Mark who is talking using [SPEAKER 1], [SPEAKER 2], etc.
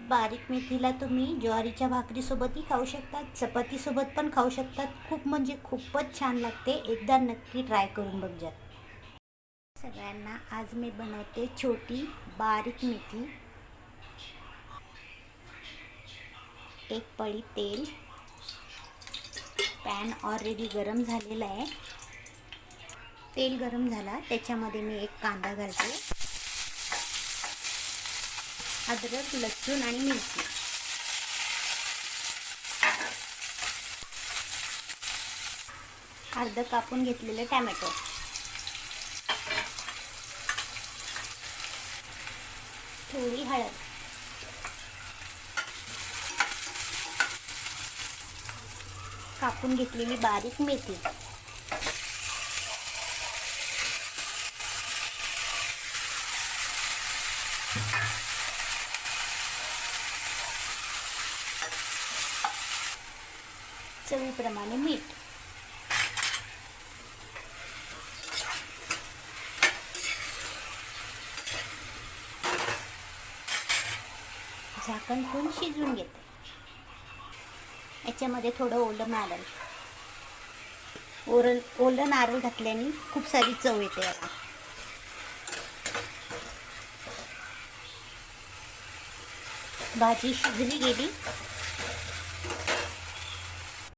[SPEAKER 1] बारीक मेथीला तुम्ही ज्वारीच्या भाकरीसोबतही खाऊ शकतात, चपातीसोबत पण खाऊ शकतात. खूप म्हणजे खूपच छान लागते. एकदा नक्की ट्राय करून बघजा. सगळ्यांना आज मी बनवते छोटी बारीक मेथी. एक पळी तेल. पॅन ऑलरेडी गरम झालेला आहे. तेल गरम झाला, त्याच्यामध्ये मी एक कांदा घालते. अद्रक, लसूण आणि मिरची. अर्ध कापून घेतलेले टॅमॅटो. थोडी हळद. कापून घेतलेली बारीक मेथी. चवीप्रमाणे मीठ. झाकण ठेवून शिजवून घेते. याच्यामध्ये थोडं ओलं नारळ. ओलं नारळ घातल्याने खूप सारी चव येते याला. भाजी शिजली गेली